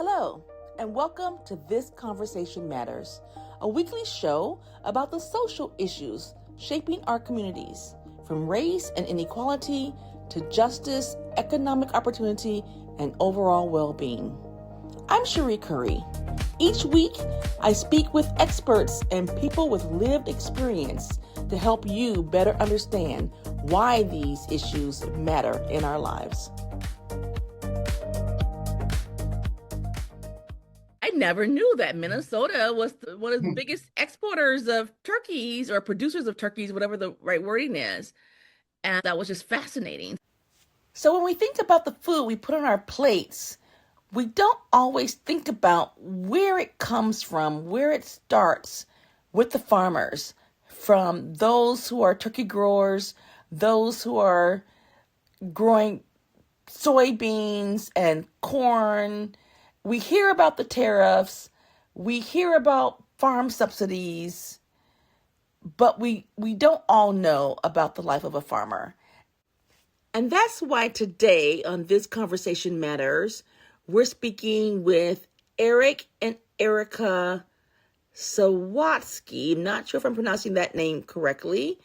Hello, and welcome to This Conversation Matters, a weekly show about the social issues shaping our communities, from race and inequality to justice, economic opportunity, and overall well-being. I'm Cherie Curry. Each week, I speak with experts and people with lived experience to help you better understand why these issues matter in our lives. I never knew that Minnesota was one of the biggest exporters of turkeys or producers of turkeys, whatever the right wording is. And that was just fascinating. So when we think about the food we put on our plates, we don't always think about where it comes from, where it starts with the farmers, from those who are turkey growers, those who are growing soybeans and corn. We hear about the tariffs, we hear about farm subsidies, but we don't all know about the life of a farmer. And that's why today on This Conversation Matters, we're speaking with Eric and Erica Sawatzke. I'm not sure if I'm pronouncing that name correctly.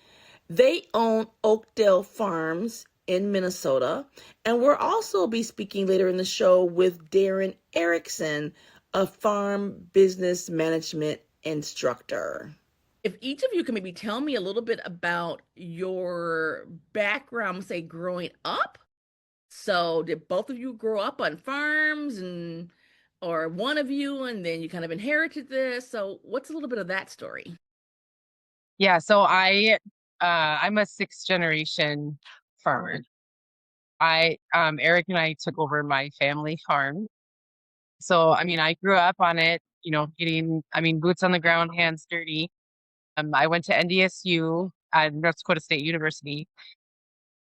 They own Oakdale Farms in Minnesota. And we'll also be speaking later in the show with Deron Erickson, a farm business management instructor. If each of you can maybe tell me a little bit about your background, say growing up. So did both of you grow up on farms or one of you, and then you kind of inherited this? So what's a little bit of that story? Yeah, so I'm a sixth generation farmer. Eric and I took over my family farm. So, I grew up on it, getting, boots on the ground, hands dirty. I went to NDSU at North Dakota State University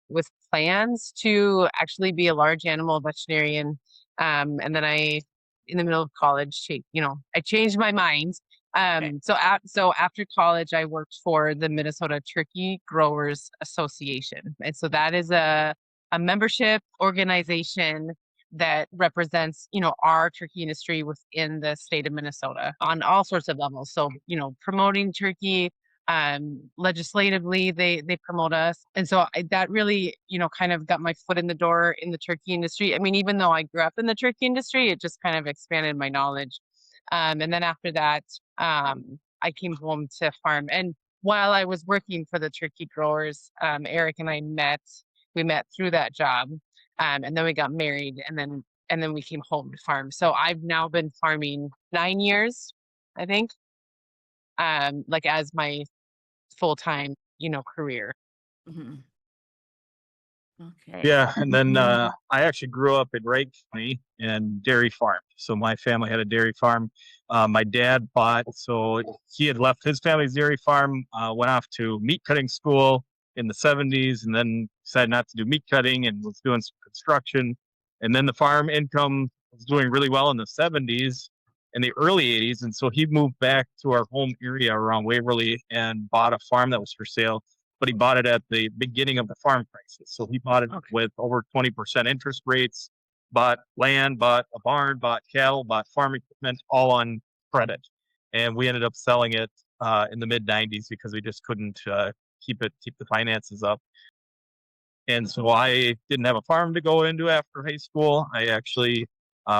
with plans to actually be a large animal veterinarian. And then in the middle of college, I changed my mind. So after college, I worked for the Minnesota Turkey Growers Association. And so that is a membership organization that represents, our turkey industry within the state of Minnesota on all sorts of levels. So, promoting turkey, legislatively, they promote us. And so that really, kind of got my foot in the door in the turkey industry. Even though I grew up in the turkey industry, it just kind of expanded my knowledge. And then after that, I came home to farm. And while I was working for the turkey growers, Eric and I met. We met through that job. And then we got married, and then we came home to farm. So I've now been farming 9 years, I think, as my full-time, career. Mm-hmm. Okay. Yeah, and then I actually grew up in Wright County and dairy farm. So my family had a dairy farm. My dad bought, so he had left his family's dairy farm, went off to meat cutting school in the 70s, and then decided not to do meat cutting and was doing some construction. And then the farm income was doing really well in the 70s and the early 80s. And so he moved back to our home area around Waverly and bought a farm that was for sale. But he bought it at the beginning of the farm crisis. So he bought it with over 20% interest rates, bought land, bought a barn, bought cattle, bought farm equipment, all on credit. And we ended up selling it in the mid 90s because we just couldn't keep the finances up. And so I didn't have a farm to go into after high school. I actually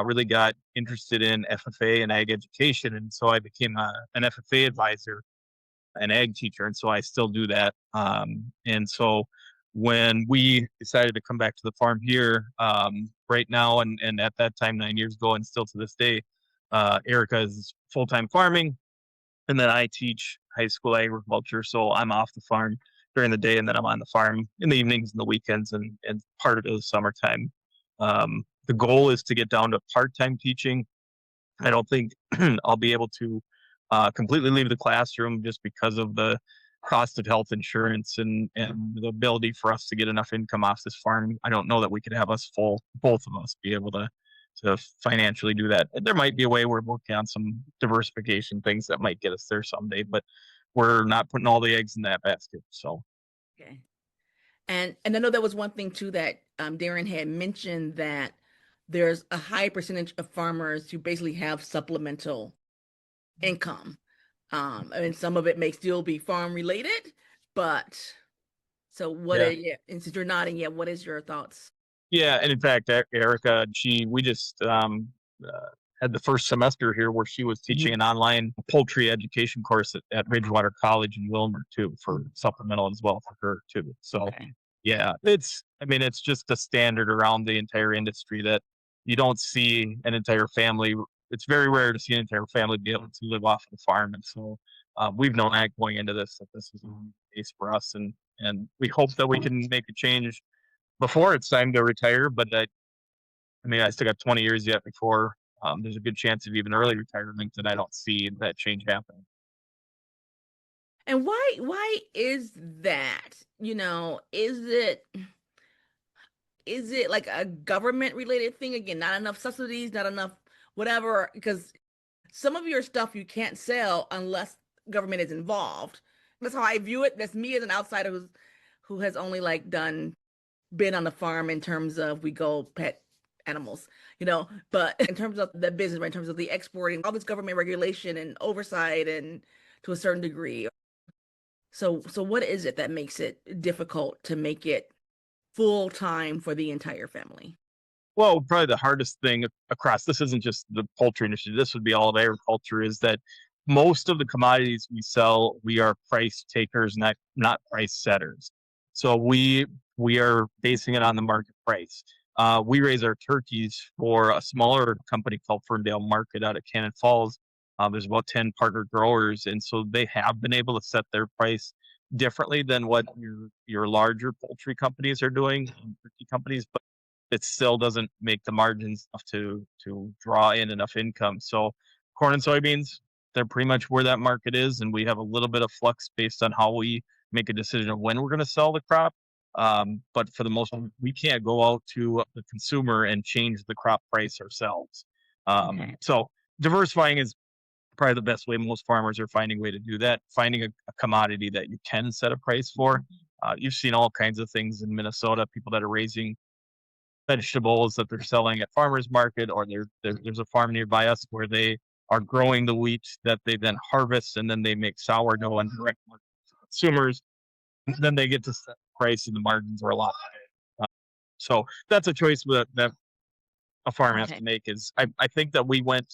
really got interested in FFA and ag education. And so I became an FFA advisor, an ag teacher, and so I still do that. And so when we decided to come back to the farm here right now, and at that time 9 years ago, and still to this day, Erica is full-time farming, and then I teach high school agriculture. So I'm off the farm during the day, and then I'm on the farm in the evenings and the weekends, and part of the summertime. The goal is to get down to part-time teaching. I don't think I'll be able to completely leave the classroom just because of the cost of health insurance and the ability for us to get enough income off this farm. I don't know that we could have both of us be able to financially do that. There might be a way we're working on some diversification things that might get us there someday, but we're not putting all the eggs in that basket. So. Okay. And I know that was one thing too that Deron had mentioned, that there's a high percentage of farmers who basically have supplemental income. I mean, some of it may still be farm related, but so what Yeah. are you, and since you're nodding, yeah, what is your thoughts? Yeah, and in fact, Erica, we just had the first semester here where she was teaching an online poultry education course at Ridgewater College in Wilmer too, for supplemental as well for her too. So Okay. yeah, I mean, it's just a standard around the entire industry that you don't see an entire family. It's very rare to see an entire family be able to live off of the farm, and so we've known that going into this that this is the case for us, and we hope that we can make a change before it's time to retire. But I mean, I still got 20 years yet before there's a good chance of even early retirement, and I don't see that change happening. And why is that? You know, is it like a government related thing? Again, not enough subsidies, not enough whatever, because some of your stuff you can't sell unless government is involved. That's how I view it. That's me as an outsider who has only like been on the farm in terms of we go pet animals, you know, but in terms of the business, right, in terms of the exporting, all this government regulation and oversight and to a certain degree. So what is it that makes it difficult to make it full time for the entire family? Well, probably the hardest thing across this isn't just the poultry industry. This would be all of agriculture. Is that most of the commodities we sell, we are price takers, not price setters. So we are basing it on the market price. We raise our turkeys for a smaller company called Ferndale Market out of Cannon Falls. There's about 10 partner growers, and so they have been able to set their price differently than what your larger poultry companies are doing, turkey companies. But it still doesn't make the margins enough to draw in enough income. So corn and soybeans, they're pretty much where that market is, and we have a little bit of flux based on how we make a decision of when we're going to sell the crop. But for the most part, we can't go out to the consumer and change the crop price ourselves. Okay. So diversifying is probably the best way. Most farmers are finding a way to do that, finding a commodity that you can set a price for. You've seen all kinds of things in Minnesota, people that are raising vegetables that they're selling at farmers market, or there's a farm nearby us where they are growing the wheat that they then harvest, and then they make sourdough and direct market to consumers. And then they get to set the price, and the margins are a lot higher. So that's a choice that a farm has Okay. to make. Is I think that we went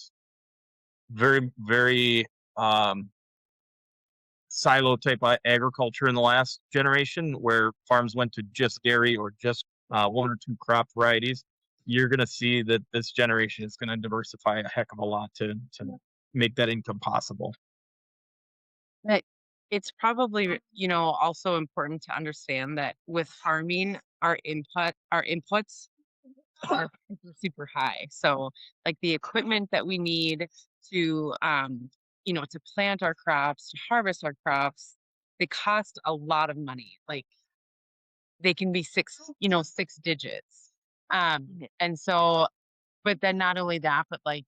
very um, silo type agriculture in the last generation, where farms went to just dairy or just one or two crop varieties. You're going to see that this generation is going to diversify a heck of a lot to make that income possible. But it's probably, also important to understand that with farming, our inputs are super high. So like the equipment that we need to, to plant our crops, to harvest our crops, they cost a lot of money. Like they can be six digits. And so, but then not only that, but like,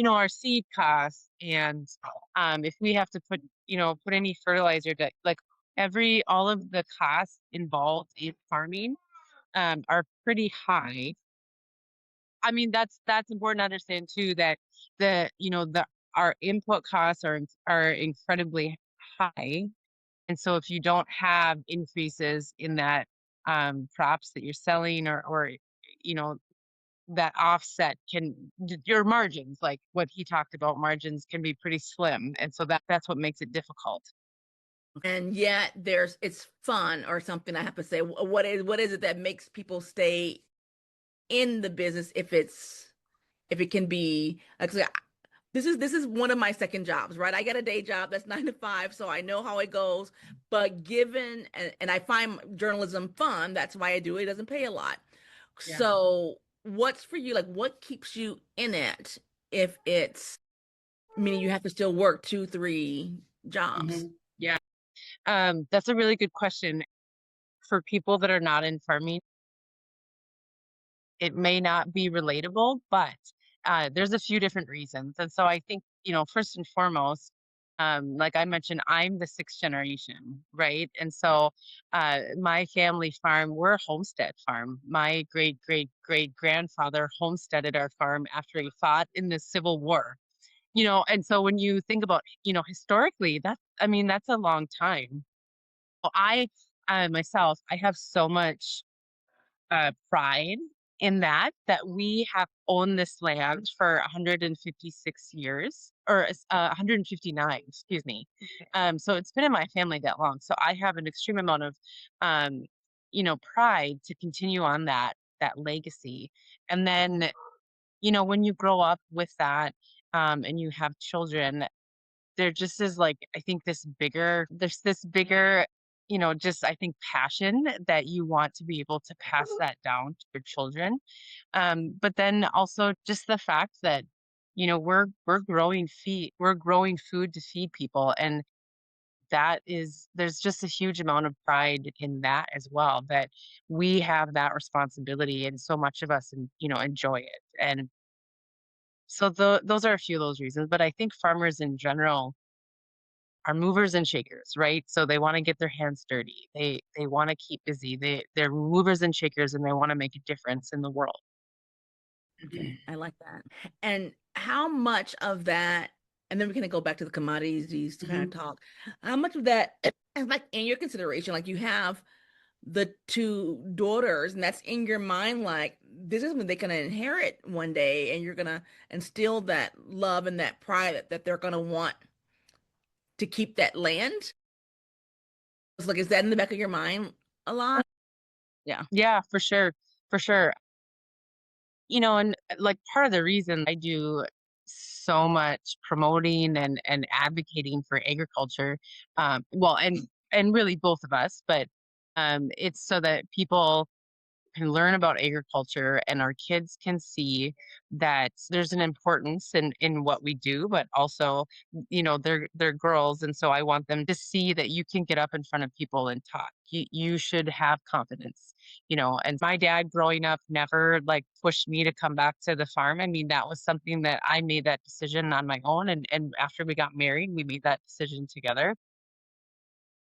our seed costs and if we have to put any fertilizer to like all of the costs involved in farming are pretty high. I mean, that's important to understand too, that our input costs are incredibly high. And so if you don't have increases in that crops that you're selling or you know that offset your margins, like what he talked about, margins can be pretty slim. And so that's what makes it difficult. And yet it's fun or something, I have to say. What is it that makes people stay in the business if it can be like, this is one of my second jobs, right? I get a day job that's 9 to 5, so I know how it goes. But and I find journalism fun, that's why I do it. It doesn't pay a lot. Yeah. So what's for you, like what keeps you in it if it's meaning you have to still work 2, 3 jobs? Yeah. That's a really good question. For people that are not in farming, it may not be relatable, but there's a few different reasons. And so I think, first and foremost, Like I mentioned, I'm the sixth generation, right? And so my family farm, we're a homestead farm. My great great great grandfather homesteaded our farm after he fought in the Civil War. And so when you think about, historically, I mean, that's a long time. Well, myself, I have so much pride in that we have owned this land for 156 years, or 159, excuse me. So it's been in my family that long. So I have an extreme amount of, um, pride to continue on that legacy. And then, when you grow up with that, and you have children, there just is like, I think there's this bigger, just I think passion that you want to be able to pass that down to your children. But then also just the fact that, we're growing food to feed people. And there's just a huge amount of pride in that as well, that we have that responsibility and so much of us, and, enjoy it. And so those are a few of those reasons. But I think farmers in general are movers and shakers, right? So they want to get their hands dirty. They want to keep busy. They're movers and shakers, and they want to make a difference in the world. Okay, I like that. And how much of that, and then we can go back to the commodities kind of talk. How much of that is like in your consideration? Like you have the two daughters, and that's in your mind, like this is when they're gonna inherit one day, and you're gonna instill that love and that pride that they're gonna want to keep that land. It's like, is that in the back of your mind a lot? Yeah. Yeah, for sure. For sure. And like part of the reason I do so much promoting and advocating for agriculture, well, and really both of us, but it's so that people can learn about agriculture and our kids can see that there's an importance in what we do, but also, they're girls. And so I want them to see that you can get up in front of people and talk. You should have confidence, and my dad growing up never like pushed me to come back to the farm. I mean, that was something that I made that decision on my own. And after we got married, we made that decision together.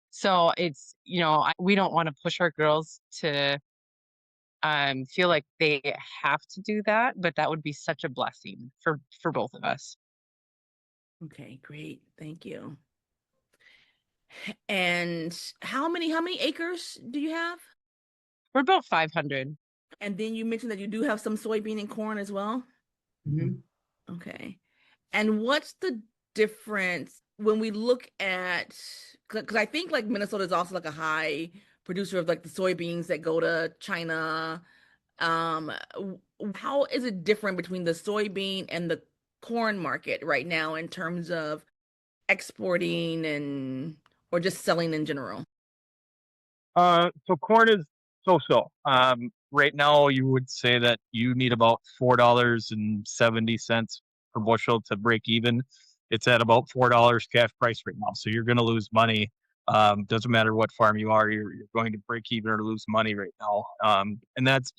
So it's, we don't want to push our girls to feel like they have to do that, but that would be such a blessing for both of us. Okay, great. Thank you. And how many acres do you have? We're about 500. And then you mentioned that you do have some soybean and corn as well. Okay. And what's the difference when we look at, because I think like Minnesota is also like a high producer of like the soybeans that go to China. How is it different between the soybean and the corn market right now in terms of exporting and or just selling in general? So corn is so. Right now, you would say that you need about $4.70 per bushel to break even. It's at about $4 cash price right now, so you're going to lose money. Doesn't matter what farm you are, you're going to break even or lose money right now. And that's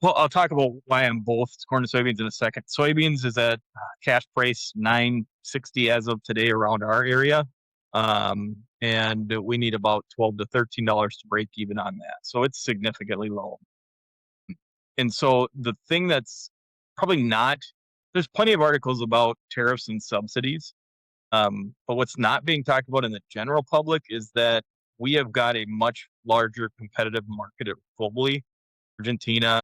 well, I'll talk about why I'm both corn and soybeans in a second. Soybeans is at cash price 960 as of today around our area. And we need about $12 to $13 to break even on that. So it's significantly low. And so the thing that's probably not, there's plenty of articles about tariffs and subsidies. But what's not being talked about in the general public is that we have got a much larger competitive market globally. Argentina,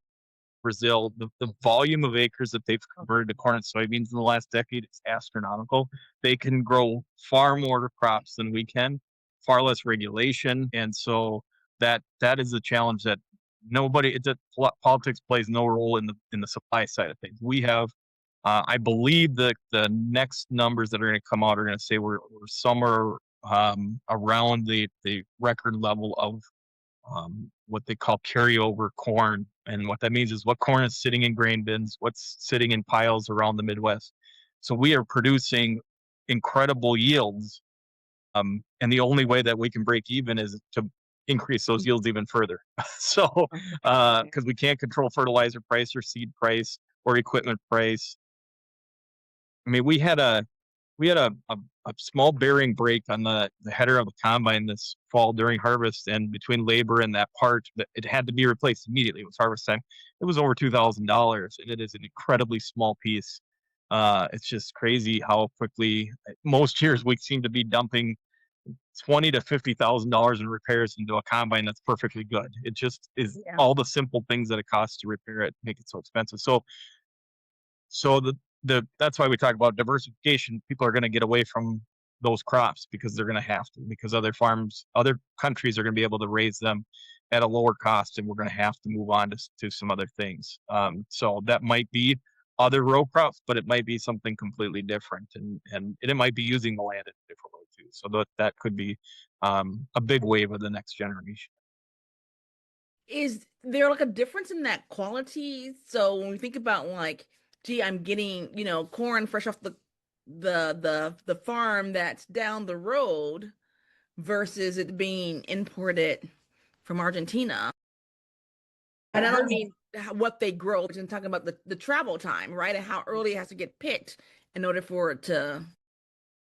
Brazil, the volume of acres that they've converted to corn and soybeans in the last decade is astronomical. They can grow far more crops than we can, far less regulation, and so that is the challenge that politics plays no role in the supply side of things. We have, I believe, the next numbers that are going to come out are going to say we're somewhere around the record level of what they call carryover corn. And what that means is what corn is sitting in grain bins, what's sitting in piles around the Midwest. So we are producing incredible yields. And the only way that we can break even is to increase those yields even further. So, because we can't control fertilizer price or seed price or equipment price. I mean, we had we had a small bearing break on the header of a combine this fall during harvest, and between labor and that part, it had to be replaced immediately. It was harvest time. It was over $2,000, and it is an incredibly small piece. It's just crazy how quickly most years we seem to be dumping $20,000 to $50,000 in repairs into a combine that's perfectly good. It just is all the simple things that it costs to repair it make it so expensive. So that's why we talk about diversification. People are going to get away from those crops because they're going to have to, because other countries are going to be able to raise them at a lower cost, and we're going to have to move on to some other things. So that might be other row crops, but it might be something completely different, and it might be using the land in a different way too. So that could be a big wave of the next generation. Is there like a difference in that quality? So when we think about like, gee, I'm getting, corn fresh off the farm that's down the road versus it being imported from Argentina. And I don't mean what they grow, I'm talking about the travel time, right? And how early it has to get picked in order for it to.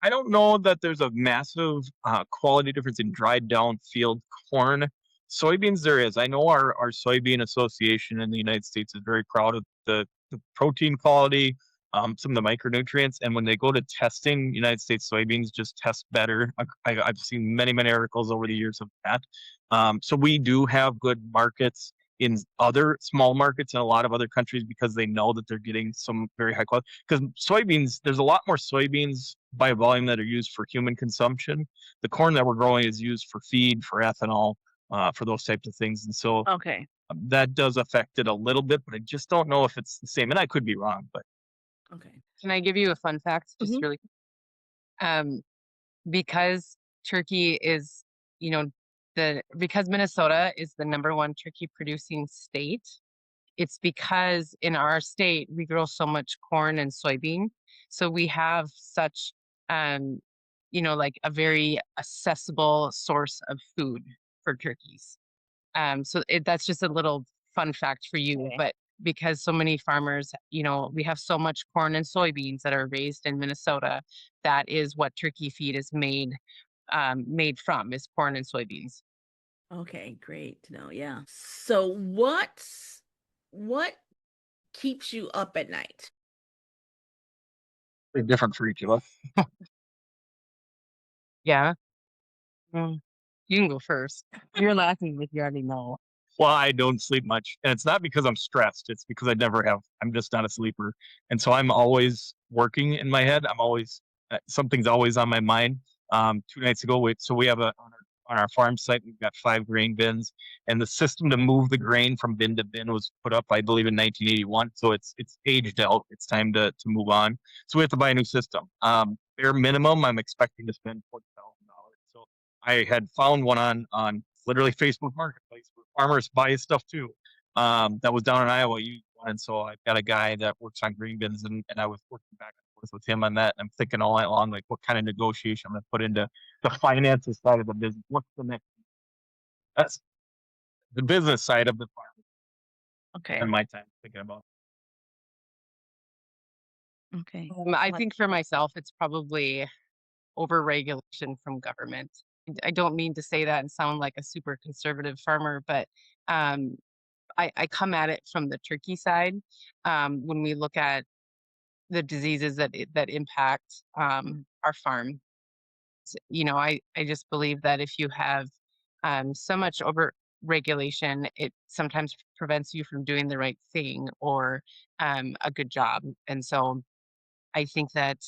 I don't know that there's a massive quality difference in dried down field corn. Soybeans, there is. I know our soybean association in the United States is very proud of the protein quality, some of the micronutrients. And when they go to testing, United States soybeans just test better. I've seen many, many articles over the years of that. So we do have good markets in other small markets in a lot of other countries because they know that they're getting some very high quality. Because soybeans, there's a lot more soybeans by volume that are used for human consumption. The corn that we're growing is used for feed, for ethanol, for those types of things. And so that does affect it a little bit, but I just don't know if it's the same. And I could be wrong, but. Okay. Can I give you a fun fact? Just really quick? Because turkey is, because Minnesota is the #1 turkey producing state, it's because in our state we grow so much corn and soybean. So we have such, like a very accessible source of food for turkeys. So that's just a little fun fact for you. But because so many farmers, we have so much corn and soybeans that are raised in Minnesota, that is what turkey feed is made from, is corn and soybeans. Okay, great to know. Yeah. So what keeps you up at night? It's different for each of us. Yeah. You can go first. You're laughing like you already know. Well, I don't sleep much, and it's not because I'm stressed. It's because I never have. I'm just not a sleeper, and so I'm always working in my head. I'm always something's always on my mind. 2 nights ago, we have on our farm site, we've got 5 grain bins, and the system to move the grain from bin to bin was put up, I believe, in 1981. So it's aged out. It's time to move on. So we have to buy a new system. Bare minimum, I'm expecting to spend $40,000. So I had found one on literally Facebook Marketplace where farmers buy stuff too. That was down in Iowa. And so I've got a guy that works on green bins, and I was working back and forth with him on that. I'm thinking all night long, like, what kind of negotiation I'm going to put into the finances side of the business. What's the next? That's the business side of the farm. Okay. And my time thinking about. Okay. I think for myself, it's probably overregulation from government. I don't mean to say that and sound like a super conservative farmer, but I come at it from the turkey side. When we look at the diseases that impact our farm, I just believe that if you have so much over regulation, it sometimes prevents you from doing the right thing or a good job. And so I think that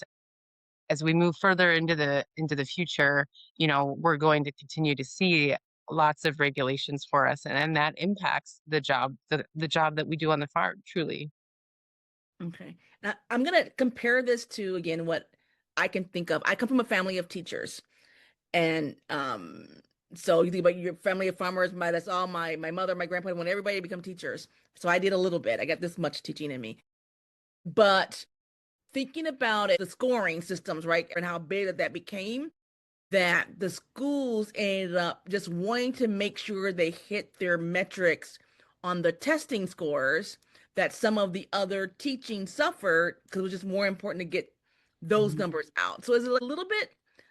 as we move further into the future, we're going to continue to see lots of regulations for us, and that impacts the job that we do on the farm, truly. Okay. Now I'm going to compare this to, again, what I can think of. I come from a family of teachers. And so you think about your family of farmers, that's all my mother, my grandpa, want everybody to become teachers. So I did a little bit. I got this much teaching in me. But thinking about it, the scoring systems, right, and how big that became, that the schools ended up just wanting to make sure they hit their metrics on the testing scores, that some of the other teaching suffered because it was just more important to get those numbers out. So is it a little bit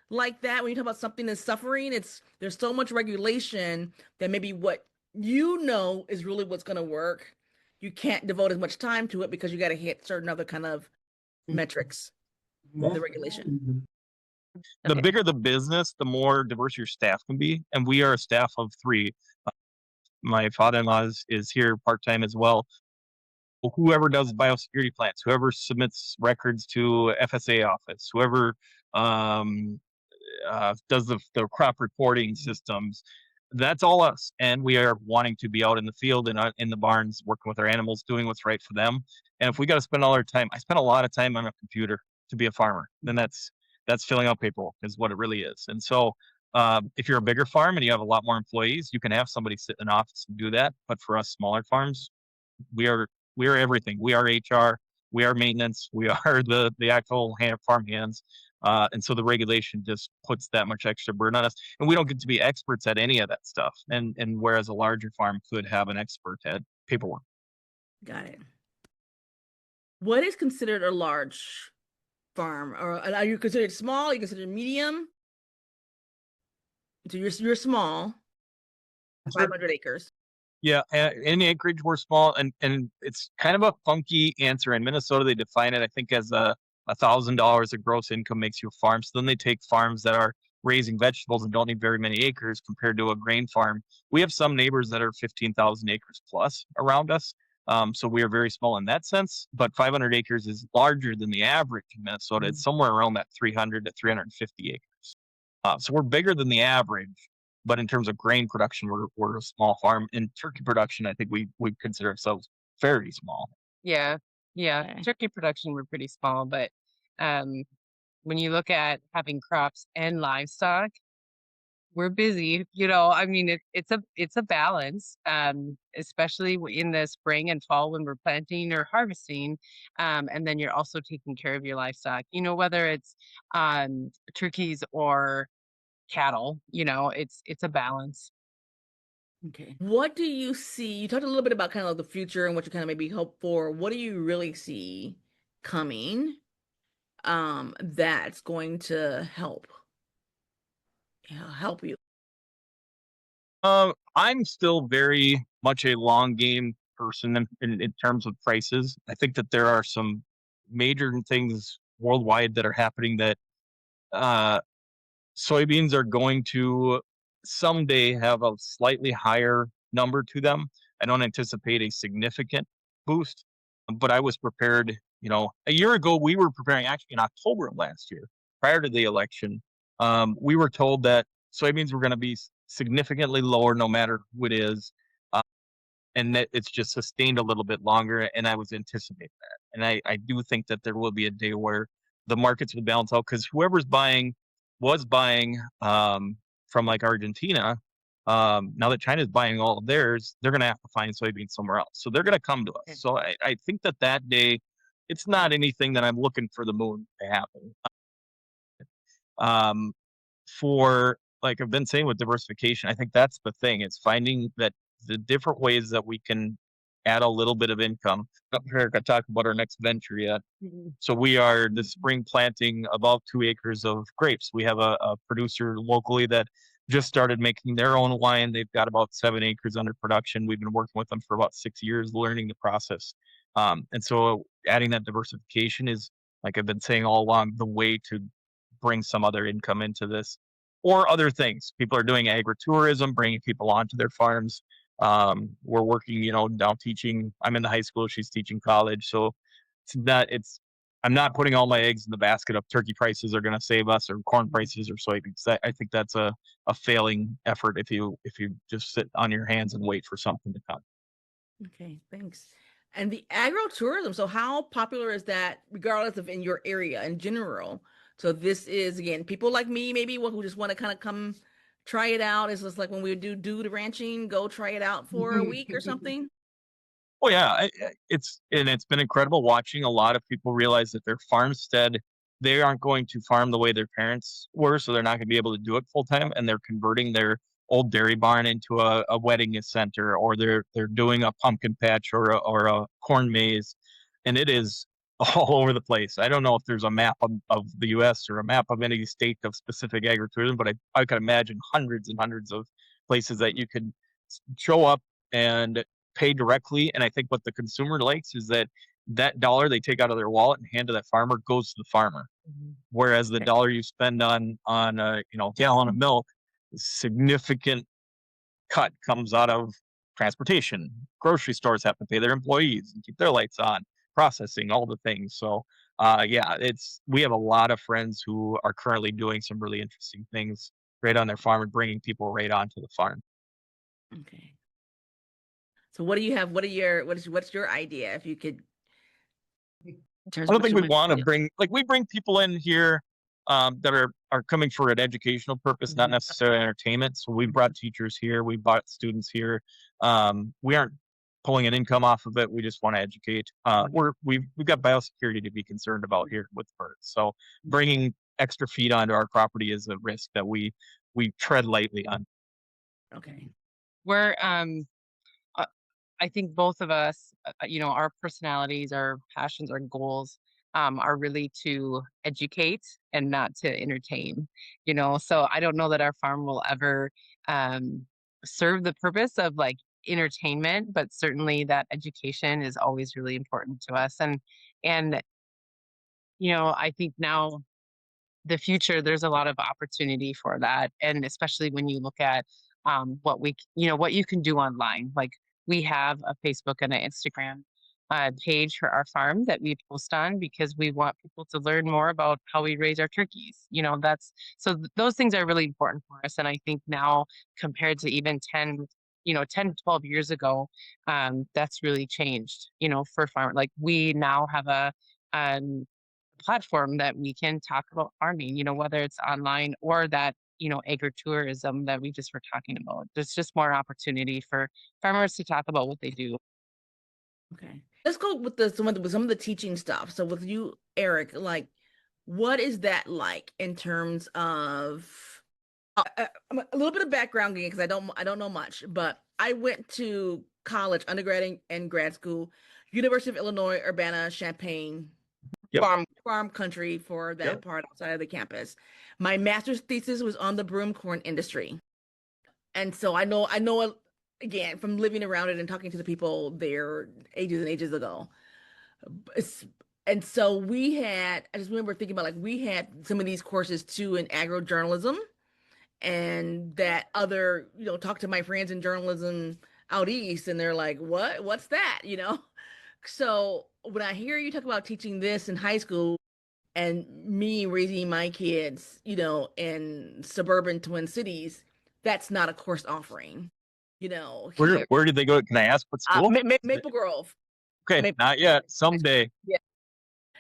like that when you talk about something that's suffering? There's so much regulation that maybe what you know is really what's going to work. You can't devote as much time to it because you got to hit certain other kind of metrics of the regulation. The Okay. bigger the business, the more diverse your staff can be. And we are a staff of 3. My father-in-law is here part-time as well. Whoever does biosecurity plans, whoever submits records to FSA office, whoever does the crop reporting systems, that's all us. And we are wanting to be out in the field and in the barns, working with our animals, doing what's right for them. And if we got to spend all our time, I spend a lot of time on a computer to be a farmer. Then that's filling out paperwork is what it really is. And so if you're a bigger farm and you have a lot more employees, you can have somebody sit in an office and do that. But for us smaller farms, we are everything. We are HR, we are maintenance, we are the actual farm hands. And so the regulation just puts that much extra burden on us, and we don't get to be experts at any of that stuff. And whereas a larger farm could have an expert at paperwork. Got it. What is considered a large farm, or are you considered small? Are you considered medium? So you're small, 500 acres. Yeah, in acreage we're small, and it's kind of a funky answer. In Minnesota, they define it, I think, as $1,000 of gross income makes you a farm. So then they take farms that are raising vegetables and don't need very many acres compared to a grain farm. We have some neighbors that are 15,000 acres plus around us. So we are very small in that sense, but 500 acres is larger than the average in Minnesota. It's somewhere around that 300 to 350 acres. So we're bigger than the average, but in terms of grain production, we're a small farm. In turkey production, I think we consider ourselves very small. Yeah. Okay. Turkey production, we're pretty small, but when you look at having crops and livestock, we're busy. I mean, it's a balance, especially in the spring and fall when we're planting or harvesting, and then you're also taking care of your livestock. Whether it's turkeys or cattle, it's a balance. Okay. What do you see? You talked a little bit about kind of the future and what you kind of maybe hope for. What do you really see coming that's going to help you? I'm still very much a long game person in terms of prices. I think that there are some major things worldwide that are happening that uh, soybeans are going to someday have a slightly higher number to them. I don't anticipate a significant boost, but I was prepared. A year ago, we were preparing actually in October of last year, prior to the election. We were told that soybeans were going to be significantly lower no matter who it is, and that it's just sustained a little bit longer. And I was anticipating that. And I do think that there will be a day where the markets will balance out because whoever's was buying from like Argentina. Now that China's buying all of theirs, they're going to have to find soybeans somewhere else. So they're going to come to us. So I think that day, it's not anything that I'm looking for the moon to happen. For like I've been saying with diversification, I think that's the thing. It's finding that the different ways that we can add a little bit of income. Eric, I talked about our next venture yet. So we are this spring planting about 2 acres of grapes. We have a producer locally that just started making their own wine. They've got about 7 acres under production. We've been working with them for about 6 years, learning the process. And so adding that diversification is, like I've been saying all along, the way to bring some other income into this or other things. People are doing agritourism, bringing people onto their farms. We're working, now teaching. I'm in the high school. She's teaching college. So I'm not putting all my eggs in the basket of turkey prices are going to save us or corn prices or soybeans. I think that's a failing effort if you just sit on your hands and wait for something to come. Okay, thanks. And the agritourism, so how popular is that regardless of in your area in general? So this is, again, people like me, maybe who just want to kind of come try it out. It's just like when we do the ranching, go try it out for a week or something. Oh yeah, it's been incredible watching a lot of people realize that their farmstead, they aren't going to farm the way their parents were, so they're not going to be able to do it full time, and they're converting their old dairy barn into a wedding center, or they're doing a pumpkin patch or a corn maze, and it is all over the place. I don't know if there's a map of the U.S. or a map of any state of specific agritourism, but I could imagine hundreds and hundreds of places that you could show up and pay directly. And I think what the consumer likes is that that dollar they take out of their wallet and hand to that farmer goes to the farmer. Whereas the dollar you spend on a gallon of milk, significant cut comes out of transportation. Grocery stores have to pay their employees and keep their lights on, processing, all the things. So yeah, we have a lot of friends who are currently doing some really interesting things right on their farm and bringing people right onto the farm. Okay. So what do you have? What's your idea? If you could, I don't think we want to we bring people in here that are coming for an educational purpose, not necessarily entertainment. So we brought teachers here, we brought students here. We aren't pulling an income off of it. We just want to educate. We've got biosecurity to be concerned about here with birds. So bringing extra feet onto our property is a risk that we tread lightly on. Okay. We're I think both of us, our personalities, our passions, our goals are really to educate and not to entertain, So I don't know that our farm will ever serve the purpose of like entertainment, but certainly that education is always really important to us. And I think now the future, there's a lot of opportunity for that. And especially when you look at what you can do online. Like we have a Facebook and an Instagram page for our farm that we post on because we want people to learn more about how we raise our turkeys. Those things are really important for us. And I think now compared to even 10 to 12 years ago, that's really changed, for farm. Like we now have a platform that we can talk about farming, whether it's online or that, agritourism that we just were talking about. There's just more opportunity for farmers to talk about what they do. Okay. Let's go with some of the teaching stuff. So with you, Eric, like what is that like in terms of a little bit of background because I don't know much, but I went to college, undergrad and grad school, University of Illinois, Urbana-Champaign. Yep. Farm country for that part outside of the campus. My master's thesis was on the broom corn industry. And so I know again from living around it and talking to the people there ages and ages ago. And so I just remember thinking about we had some of these courses too in agrojournalism and that other, talk to my friends in journalism out east and they're like, what's that? So when I hear you talk about teaching this in high school and me raising my kids, in suburban Twin Cities, that's not a course offering, Where did they go? Can I ask what school? Maple Grove. Okay, not yet. Someday. Yeah.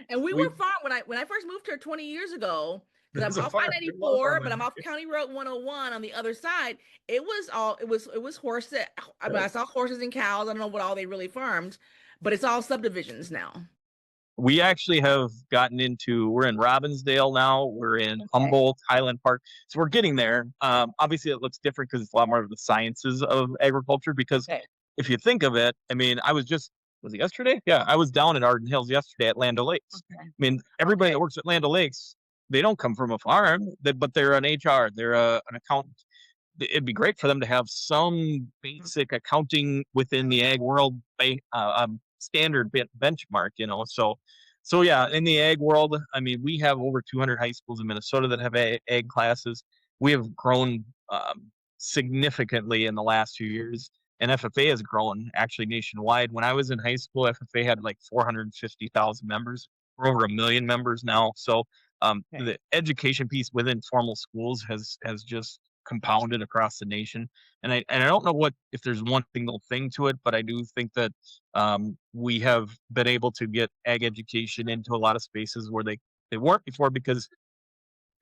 And we were farm when I first moved here 20 years ago, because I'm off I-94, but I'm off County Road 101 on the other side. It was horses. I saw horses and cows. I don't know what all they really farmed. But it's all subdivisions now. We actually have gotten we're in Robbinsdale now. We're in Humboldt, Highland Park. So we're getting there. Obviously, it looks different because it's a lot more of the sciences of agriculture. Because if you think of it, I mean, was it yesterday? Yeah, I was down in Arden Hills yesterday at Land O'Lakes. Okay. I mean, everybody that works at Land O'Lakes, they don't come from a farm, but they're an HR, they're an accountant. It'd be great for them to have some basic accounting within the ag world standard benchmark, so yeah, in the ag world, I mean, we have over 200 high schools in Minnesota that have ag classes. We have grown significantly in the last few years, and FFA has grown actually nationwide. When I was in high school, FFA had like 450,000 members. We're over 1 million members now. So the education piece within formal schools has just compounded across the nation. And I don't know if there's one single thing to it, but I do think that we have been able to get ag education into a lot of spaces where they weren't before, because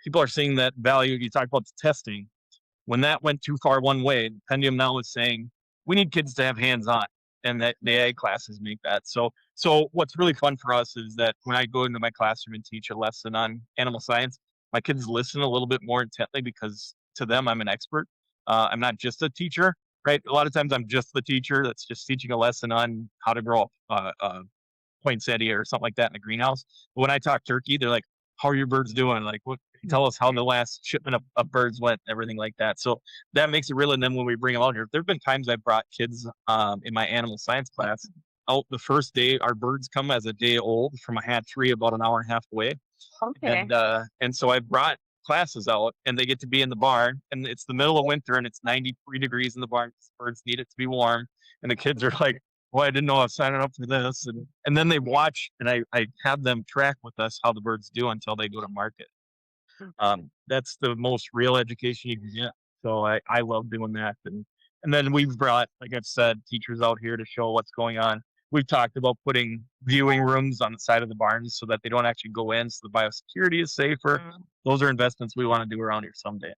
people are seeing that value. You talk about the testing. When that went too far one way, Pendium now is saying we need kids to have hands-on, and that the ag classes make that. So what's really fun for us is that when I go into my classroom and teach a lesson on animal science, my kids listen a little bit more intently because to them, I'm an expert. I'm not just a teacher, right? A lot of times I'm just the teacher that's just teaching a lesson on how to grow a poinsettia or something like that in the greenhouse. But when I talk turkey, they're like, how are your birds doing? Like, what? Tell us how the last shipment of birds went, and everything like that. So that makes it real. And then when we bring them out here, there have been times I brought kids in my animal science class out the first day. Our birds come as a day old from a hatchery about an hour and a half away. Okay. And so I brought classes out, and they get to be in the barn, and it's the middle of winter, and it's 93 degrees in the barn. Birds need it to be warm, and the kids are like, well, I didn't know I was signing up for this. And then they watch, and I have them track with us how the birds do until they go to market. That's the most real education you can get. So I love doing that. And then we've brought, like I've said, teachers out here to show what's going on. We've talked about putting viewing rooms on the side of the barns so that they don't actually go in, so the biosecurity is safer. Those are investments we want to do around here someday.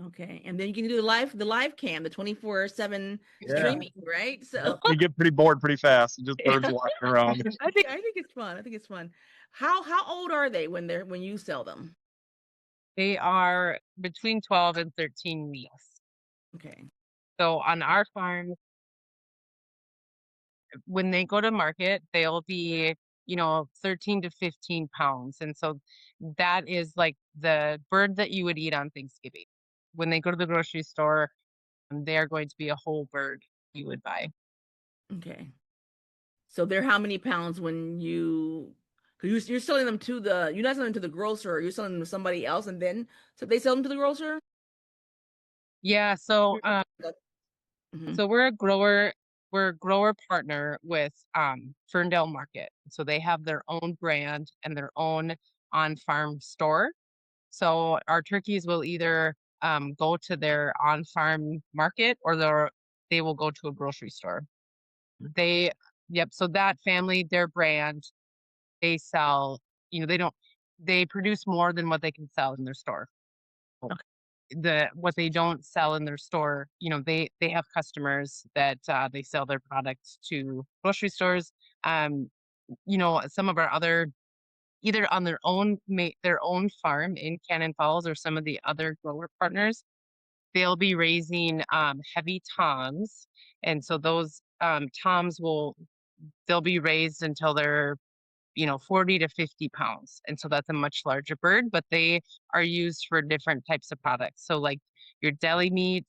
Okay. And then you can do the live cam, the 24/7 streaming, right? So you get pretty bored pretty fast. Just birds walking around. I think it's fun. I think it's fun. How old are they when you sell them? They are between 12 and 13 weeks. Okay. So on our farm, when they go to market, they'll be, 13 to 15 pounds. And so that is like the bird that you would eat on Thanksgiving. When they go to the grocery store, they are going to be a whole bird you would buy. Okay. So they're how many pounds when because you're selling them you're not selling them to the grocer, you're selling them to somebody else, and then so they sell them to the grocer? Yeah. So, Mhm. so we're a grower partner with Ferndale Market. So they have their own brand and their own on-farm store. So our turkeys will either go to their on-farm market, or they will go to a grocery store. Yep. So that family, their brand, they sell, they produce more than what they can sell in their store. What they don't sell in their store, they have customers that they sell their products to grocery stores. Some of our other, either on their own farm in Cannon Falls, or some of the other grower partners, they'll be raising heavy toms. And so those toms they'll be raised until they're 40 to 50 pounds. And so that's a much larger bird, but they are used for different types of products. So like your deli meat,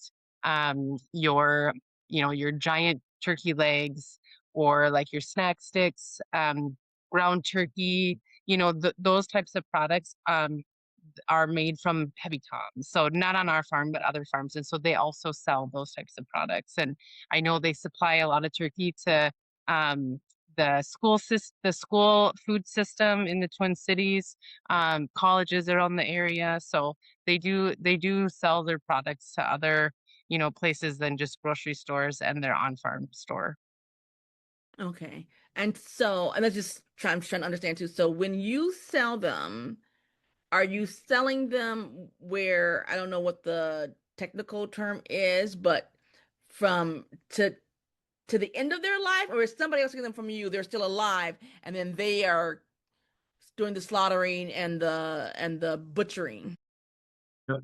your giant turkey legs, or like your snack sticks, ground turkey, those types of products are made from heavy toms. So not on our farm, but other farms. And so they also sell those types of products. And I know they supply a lot of turkey to the school food system in the Twin Cities, colleges around the area. So they do sell their products to other, places than just grocery stores and their on-farm store. Okay. And that's just I'm trying to understand too. So when you sell them, are you selling them where, I don't know what the technical term is, but from to the end of their life, or is somebody else getting them from you? They're still alive, and then they are doing the slaughtering and the butchering.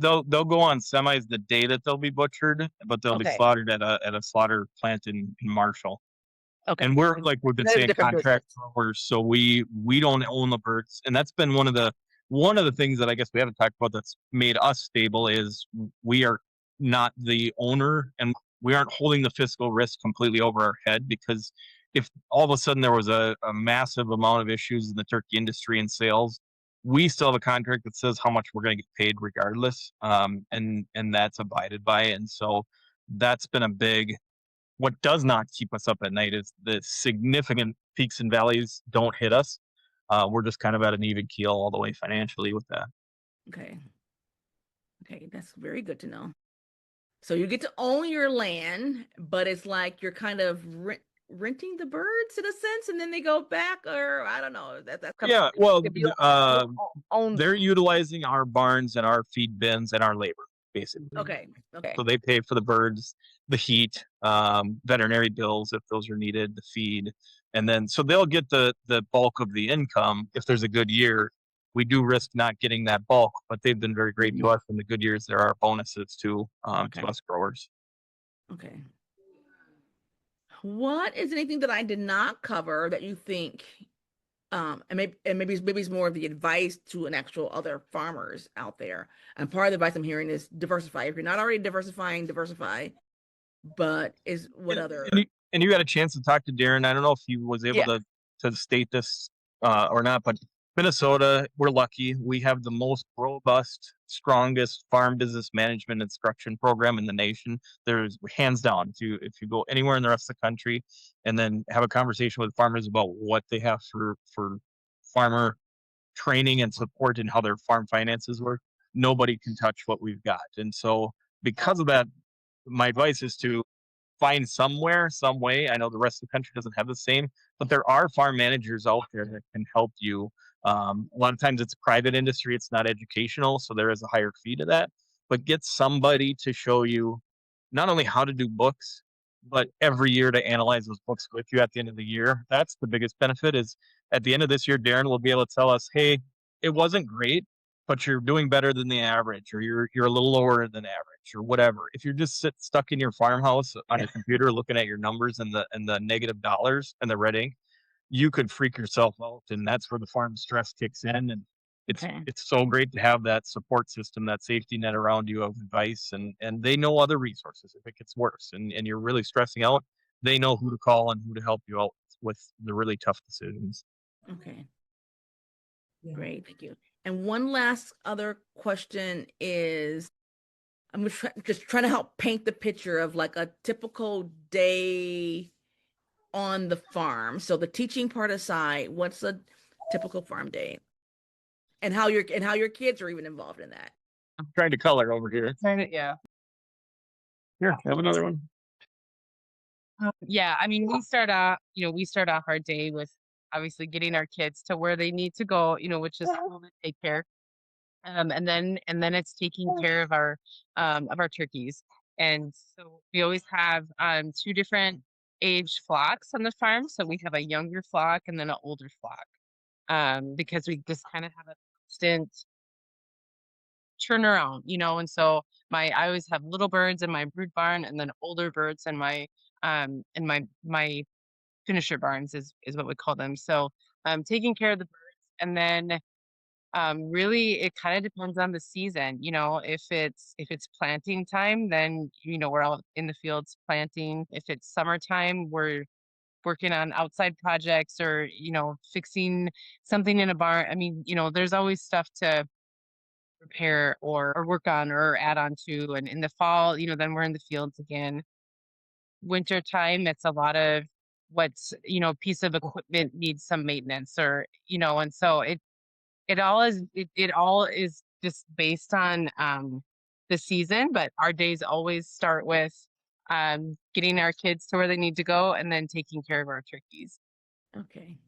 They'll go on semis the day that they'll be butchered, but they'll be slaughtered at a slaughter plant in Marshall. Okay. And we've been saying contract growers, so we don't own the birds, and that's been one of the things that I guess we haven't talked about that's made us stable is we are not the owner, and we aren't holding the fiscal risk completely over our head, because if all of a sudden there was a massive amount of issues in the turkey industry and sales, we still have a contract that says how much we're going to get paid regardless, and that's abided by. And so that's been a big, what does not keep us up at night is the significant peaks and valleys don't hit us. We're just kind of at an even keel all the way financially with that. Okay. Okay, that's very good to know. So you get to own your land, but it's like you're kind of renting the birds in a sense, and then they go back, or I don't know. That's yeah. Well, they're utilizing our barns and our feed bins and our labor, basically. Okay. So they pay for the birds, the heat, veterinary bills if those are needed, the feed, and then so they'll get the bulk of the income if there's a good year. We do risk not getting that bulk, but they've been very great to us. In the good years, there are bonuses to us growers. Okay. What is anything that I did not cover that you think maybe it's more of the advice to an actual other farmers out there. And part of the advice I'm hearing is diversify. If you're not already diversifying, diversify. But is what other? And you got a chance to talk to Deron. I don't know if he was able Yeah. to state this or not, but Minnesota, we're lucky. We have the most robust, strongest farm business management instruction program in the nation. There's hands down. If you go anywhere in the rest of the country and then have a conversation with farmers about what they have for farmer training and support and how their farm finances work, nobody can touch what we've got. And so because of that, my advice is to find somewhere, some way. I know the rest of the country doesn't have the same, but there are farm managers out there that can help you. A lot of times it's private industry, it's not educational, so there is a higher fee to that. But get somebody to show you not only how to do books, but every year to analyze those books with you at the end of the year. That's the biggest benefit is at the end of this year, Deron will be able to tell us, hey, it wasn't great, but you're doing better than the average, or you're a little lower than average, or whatever. If you're just stuck in your farmhouse on your computer looking at your numbers and the negative dollars and the red ink, you could freak yourself out, and that's where the farm stress kicks in. And it's so great to have that support system, that safety net around you of advice, and they know other resources if it gets worse and you're really stressing out. They know who to call and who to help you out with the really tough decisions. Okay. Great, thank you. And one last other question is, I'm just trying to help paint the picture of like a typical day on the farm. So the teaching part aside, what's a typical farm day? And how your kids are even involved in that. I'm trying to color over here. Yeah. Here, have another one. Yeah, I mean, we start out our day with obviously getting our kids to where they need to go, which is school to take care. And then it's taking care of our turkeys. And so we always have two different age flocks on the farm. So we have a younger flock and then an older flock. Because we just kind of have a constant turnaround, and so I always have little birds in my brood barn and then older birds in my finisher barns is what we call them. So taking care of the birds, and then really it kind of depends on the season. If it's planting time, then we're out in the fields planting. If it's summertime, we're working on outside projects or fixing something in a barn. I mean, there's always stuff to repair or work on or add on to. And in the fall, then we're in the fields again. Winter time, it's a lot of piece of equipment needs some maintenance, or and so it all is just based on the season. But our days always start with getting our kids to where they need to go and then taking care of our turkeys. Okay,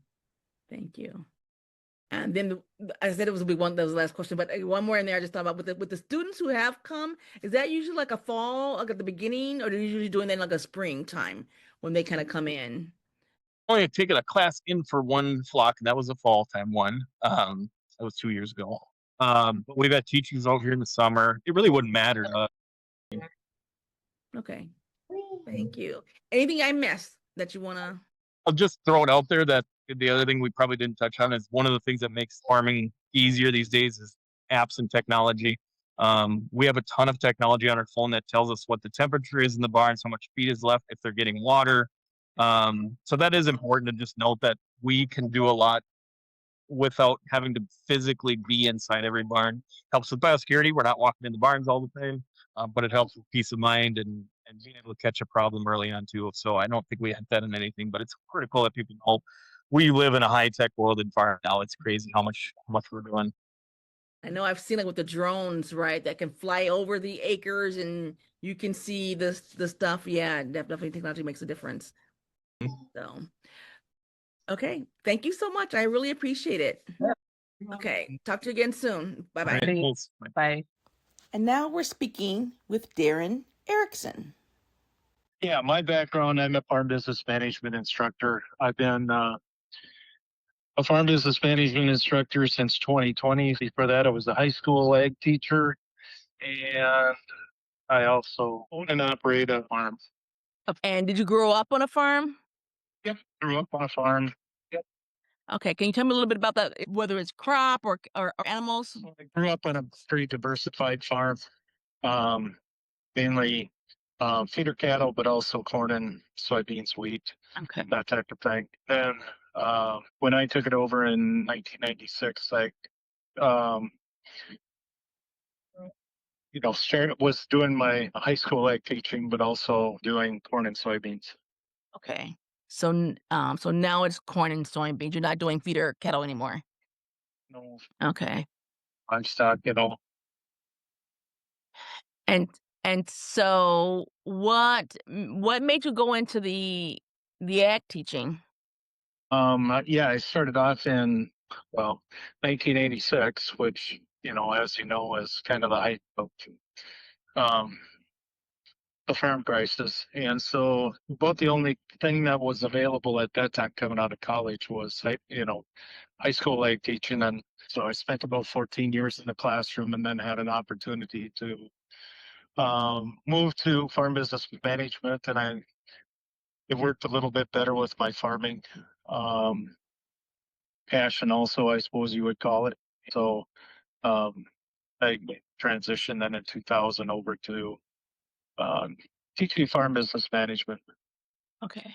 thank you. And then I said it was that was the last question, but one more in there. I just thought about with the students who have come, is that usually like a fall, like at the beginning, or are you usually doing that in like a spring time when they kind of come in? Only taken a class in for one flock, and that was a fall time one. That was 2 years ago. But we've had teachings out here in the summer. It really wouldn't matter. Okay, thank you. Anything I missed that you want to? I'll just throw it out there that the other thing we probably didn't touch on is one of the things that makes farming easier these days is apps and technology. We have a ton of technology on our phone that tells us what the temperature is in the barn, how much feed is left, if they're getting water. So that is important to just note that we can do a lot without having to physically be inside every barn. Helps with biosecurity. We're not walking in the barns all the time, but it helps with peace of mind and being able to catch a problem early on too. So I don't think we had that in anything, but it's critical that people know we live in a high tech world in farm now. It's crazy how much we're doing. I know I've seen it with the drones, right? That can fly over the acres and you can see the stuff. Yeah, definitely technology makes a difference. So, okay, thank you so much. I really appreciate it. Okay, talk to you again soon. Bye bye. Right. Bye. And now we're speaking with Deron Erickson. Yeah, my background, I'm a farm business management instructor. I've been a farm business management instructor since 2020. Before that, I was a high school ag teacher, and I also own and operate a farm. And did you grow up on a farm? Yep, grew up on a farm. Yep. Okay, can you tell me a little bit about that, whether it's crop or animals? I grew up on a pretty diversified farm, um, mainly feeder cattle, but also corn and soybeans, wheat, Okay. that type of thing. And when I took it over in 1996, I, um, was doing my high school ag teaching, but also doing corn and soybeans. Okay. So now it's corn and soybeans. You're not doing feeder cattle anymore. No Okay. livestock, And so what made you go into the ag teaching? Yeah, I started off in, well, 1986, which, as you know, is kind of the height of um, the farm crisis. And so about the only thing that was available at that time coming out of college was, high school ag teaching. And so I spent about 14 years in the classroom and then had an opportunity to move to farm business management. And it worked a little bit better with my farming um, passion also, I suppose you would call it. So um, I transitioned then in 2000 over to um, teaching farm business management. Okay.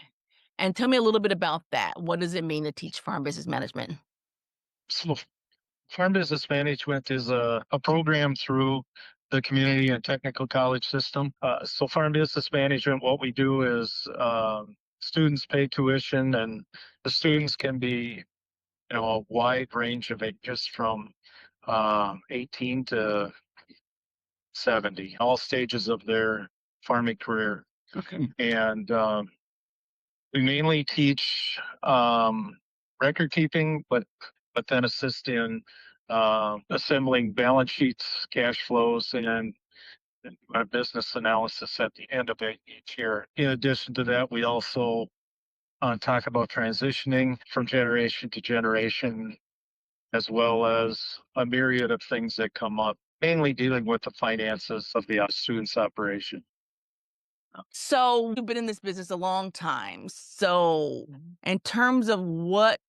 And tell me a little bit about that. What does it mean to teach farm business management? So farm business management is a program through the community and technical college system. So farm business management, what we do is students pay tuition, and the students can be, a wide range of ages from 18 to 70, all stages of their farming career. Okay. And we mainly teach record keeping, but then assist in assembling balance sheets, cash flows, and a business analysis at the end of each year. In addition to that, we also talk about transitioning from generation to generation, as well as a myriad of things that come up, mainly dealing with the finances of the student's operation. So you've been in this business a long time. So in terms of what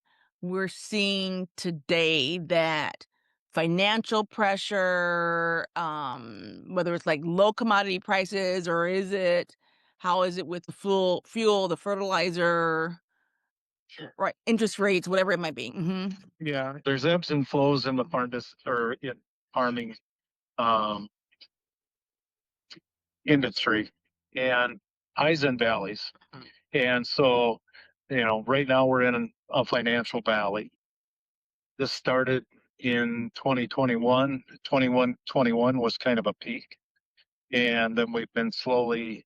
we're seeing today, that financial pressure, whether it's like low commodity prices, or how is it with the fuel, the fertilizer, right? Interest rates, whatever it might be. Yeah, there's ebbs and flows in the or in farming um, industry, and highs and valleys. And so, right now we're in a financial valley. This started in 2021. 21 was kind of a peak, and then we've been slowly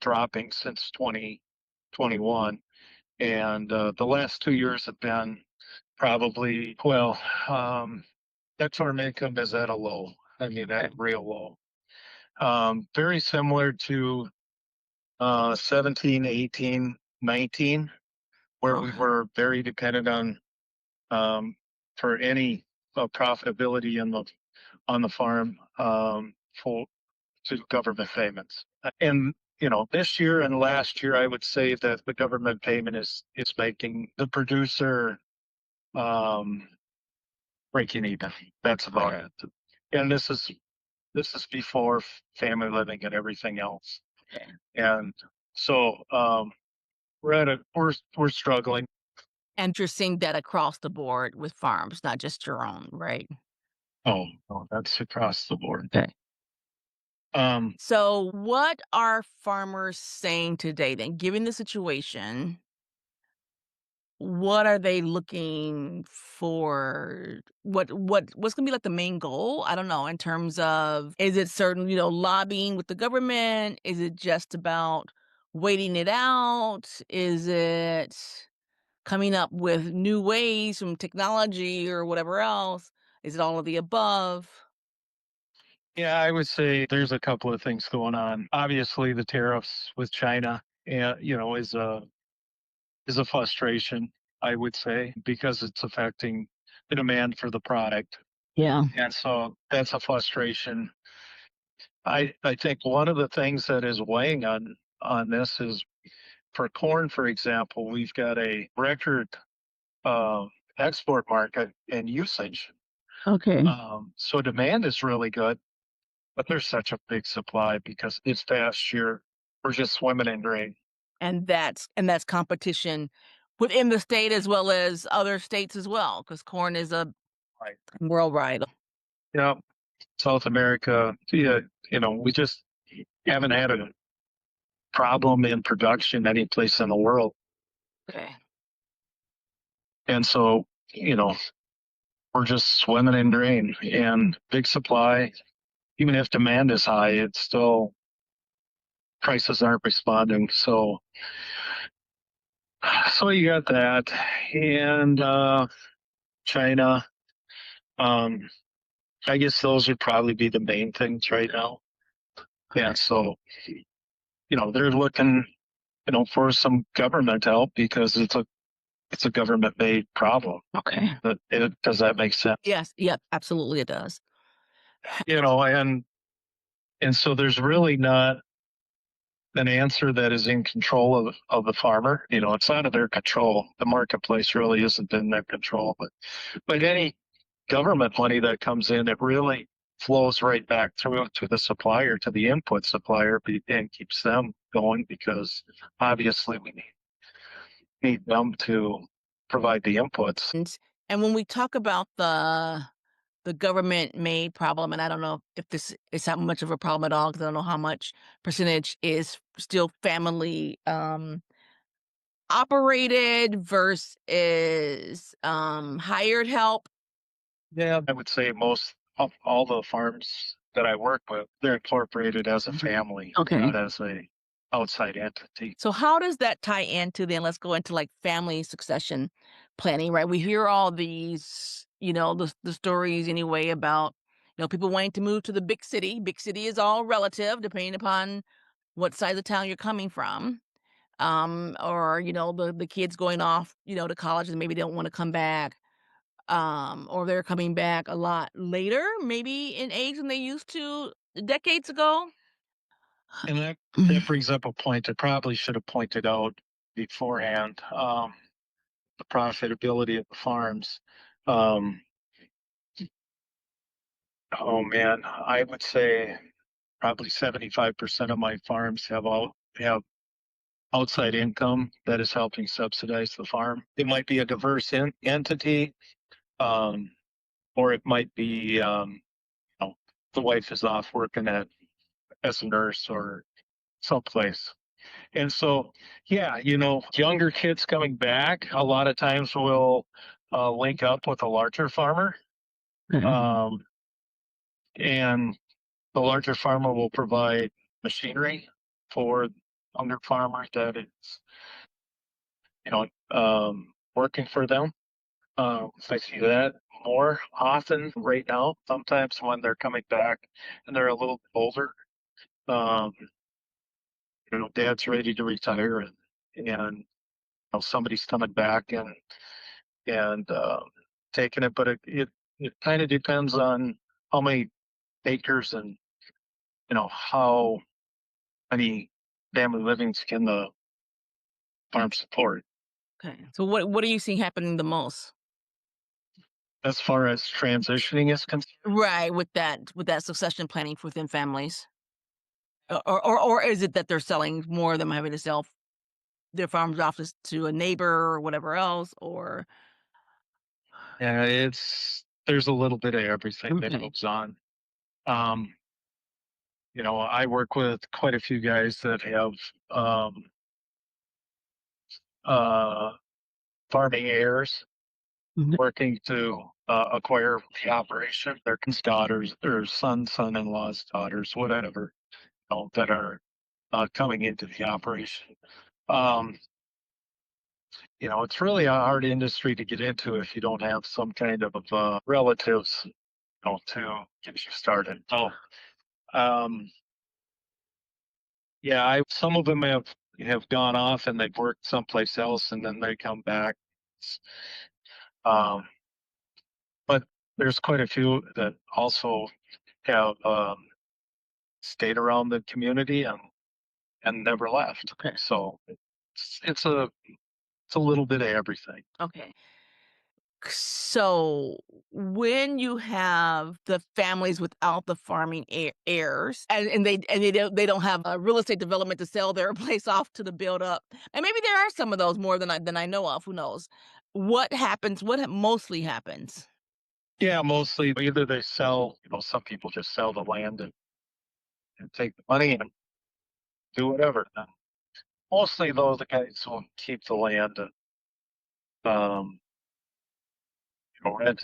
dropping since 2021. And the last 2 years have been probably, well, net farm income is at a low. I mean, at real low. Very similar to 17, 18, 19, where we were very dependent on for any profitability on the farm for to government payments. And this year and last year, I would say that the government payment is making the producer breaking even. That's about it. And this is before family living and everything else. And so we're struggling. And you're seeing that across the board with farms, not just your own, right? Oh, that's across the board. Okay. Um, So what are farmers saying today then, given the situation? What are they looking for? What's gonna be like the main goal? I don't know, in terms of, is it certain, lobbying with the government? Is it just about waiting it out? Is it coming up with new ways from technology or whatever else? Is it all of the above? yeah, I would say there's a couple of things going on. Obviously, the tariffs with China, is a frustration, I would say, because it's affecting the demand for the product. Yeah. And so that's a frustration. I think one of the things that is weighing on this is, for corn, for example, we've got a record uh, export market and usage. Okay. So demand is really good, but there's such a big supply because this past year we're just swimming in grain. And that's competition within the state as well as other states as well, because corn is a Right. worldwide. Yeah, South America. Yeah, we just haven't had a problem in production any place in the world, Okay. and so we're just swimming in grain and big supply. Even if demand is high, it's still prices aren't responding. So you got that, and China. I guess those would probably be the main things right now. Yeah, so they're looking for some government help because it's a government made problem. Okay. Does that make sense? Yes. Yep. Absolutely, it does. And so there's really not an answer that is in control of the farmer. It's out of their control. The marketplace really isn't in their control. But any government money that comes in, it really flows right back through to the supplier, to the input supplier, and keeps them going because obviously we need them to provide the inputs. And when we talk about the government made problem, and I don't know if this is how much of a problem at all, because I don't know how much percentage is still family operated versus hired help. Yeah, I would say most of all the farms that I work with, they're incorporated as a family, Okay. not as a outside entity. So how does that tie into then? Let's go into like family succession planning, right? We hear all these, the stories anyway about, people wanting to move to the big city. Big city is all relative, depending upon what side of the town you're coming from. Or, the kids going off, to college and maybe don't want to come back. Or they're coming back a lot later, maybe in age than they used to decades ago. And that brings up a point I probably should have pointed out beforehand. The profitability of the farms. Um, oh man, I would say probably 75% of my farms have outside income that is helping subsidize the farm. It might be a diverse entity, um, or it might be the wife is off working as a nurse or someplace. And so, yeah, younger kids coming back a lot of times will link up with a larger farmer. Um, and the larger farmer will provide machinery for younger farmers that is, working for them. I see that more often right now. Sometimes when they're coming back and they're a little older, um, dad's ready to retire, and somebody's coming back and taking it. But it kind of depends on how many acres and how many family livings can the farm support. Okay. So what are you seeing happening the most? As far as transitioning is concerned, Right, with that succession planning within families. Or is it that they're selling more of them having to sell their farms off to a neighbor or whatever else, or yeah, there's a little bit of everything that okay. goes on. Um, I work with quite a few guys that have uh, farming heirs working to acquire the operation. Their daughters, their son-in-law's daughters, whatever, that are coming into the operation. It's really a hard industry to get into if you don't have some kind of relatives, to get you started. So, um, yeah, some of them have gone off and they've worked someplace else, and then they come back. Um, but there's quite a few that also have stayed around the community and never left. Okay. So it's a little bit of everything. Okay. So when you have the families without the farming heirs, and they don't have a real estate development to sell their place off to the build up, and maybe there are some of those more than I know of. Who knows? What happens? Mostly happens? Yeah, mostly either they sell, some people just sell the land and take the money and do whatever. And mostly though, the guys will keep the land and um, rent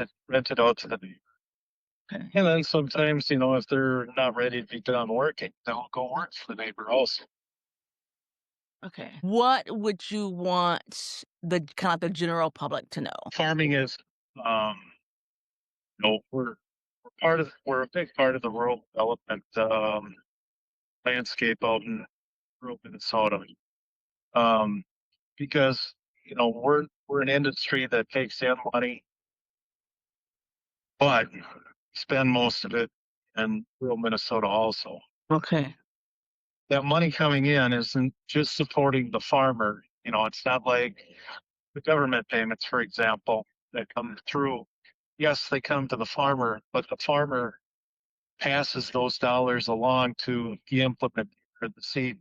it out to the neighbor. Okay. And then sometimes, if they're not ready to be done working, they'll go work for the neighbor also. Okay. What would you want the general public to know? Farming is, we're we're a big part of the rural development landscape out in rural Minnesota. Because we're an industry that takes in money, but spend most of it in rural Minnesota also. Okay. That money coming in isn't just supporting the farmer. It's not like the government payments, for example, that come through. Yes, they come to the farmer, but the farmer passes those dollars along to the implement or the seed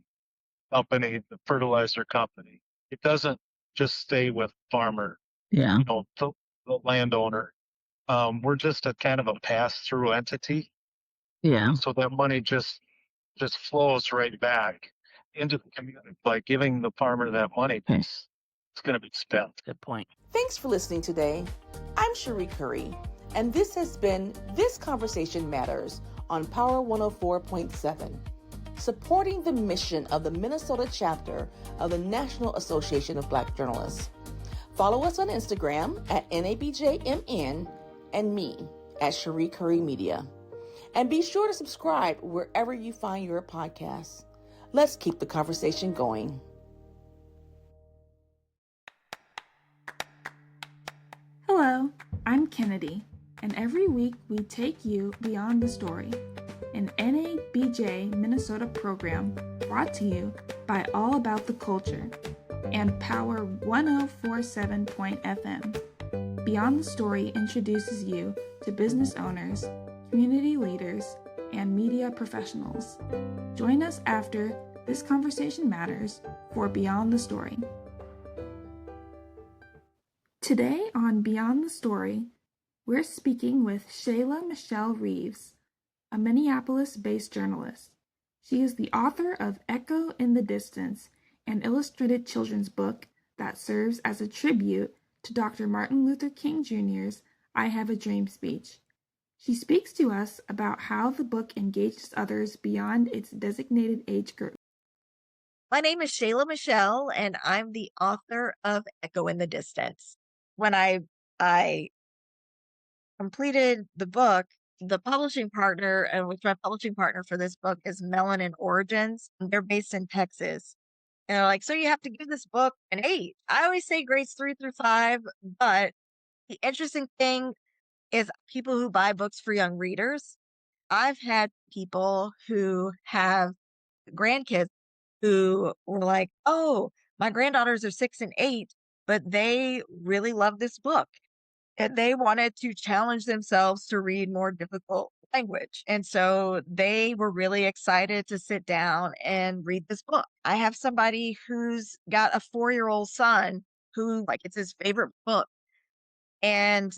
company, the fertilizer company. It doesn't just stay with farmer, Yeah. the landowner. We're just a kind of a pass-through entity. Yeah. So that money just flows right back into the community by giving the farmer that money. Okay. It's going to be spent. Good point. Thanks for listening today. I'm Cherie Curry, and this has been This Conversation Matters on Power 104.7, supporting the mission of the Minnesota chapter of the National Association of Black Journalists. Follow us on Instagram at NABJMN and me at Cherie Curry Media. And be sure to subscribe wherever you find your podcasts. Let's keep the conversation going. Hello, I'm Kennedy, and every week we take you beyond the story, an NABJ Minnesota program brought to you by All About the Culture and Power 104.7.FM. Beyond the Story introduces you to business owners, community leaders, and media professionals. Join us after This Conversation Matters for Beyond the Story. Today on Beyond the Story, we're speaking with Shayla Michelle Reeves, a Minneapolis-based journalist. She is the author of Echo in the Distance, an illustrated children's book that serves as a tribute to Dr. Martin Luther King Jr.'s I Have a Dream speech. She speaks to us about how the book engages others beyond its designated age group. My name is Shayla Michelle, and I'm the author of Echo in the Distance. When I completed the book, the publishing partner, and which my publishing partner for this book is Melanin Origins. They're based in Texas. And they're like, so you have to give this book an 8. I always say grades 3 through 5, but the interesting thing is people who buy books for young readers. I've had people who have grandkids who were like, oh, my granddaughters are 6 and 8, but they really love this book. And they wanted to challenge themselves to read more difficult language. And so they were really excited to sit down and read this book. I have somebody who's got a 4-year-old son who it's his favorite book. And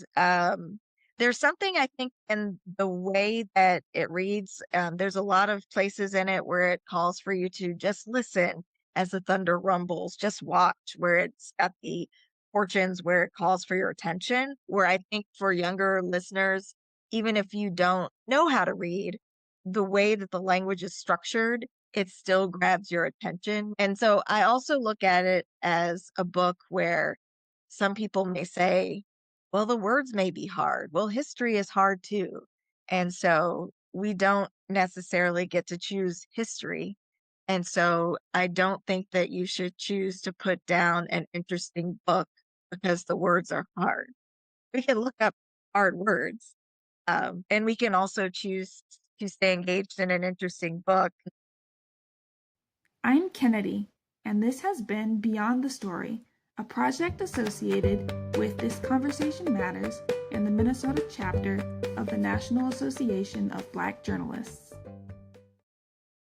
there's something I think in the way that it reads. There's a lot of places in it where it calls for you to just listen as the thunder rumbles, just watch, where it's got the portions where it calls for your attention, where I think for younger listeners, even if you don't know how to read, the way that the language is structured, it still grabs your attention. And so I also look at it as a book where some people may say, well, the words may be hard. Well, history is hard too. And so we don't necessarily get to choose history. And so I don't think that you should choose to put down an interesting book because the words are hard. We can look up hard words, and we can also choose to stay engaged in an interesting book. I'm Kennedy, and this has been Beyond the Story, a project associated with This Conversation Matters and the Minnesota chapter of the National Association of Black Journalists.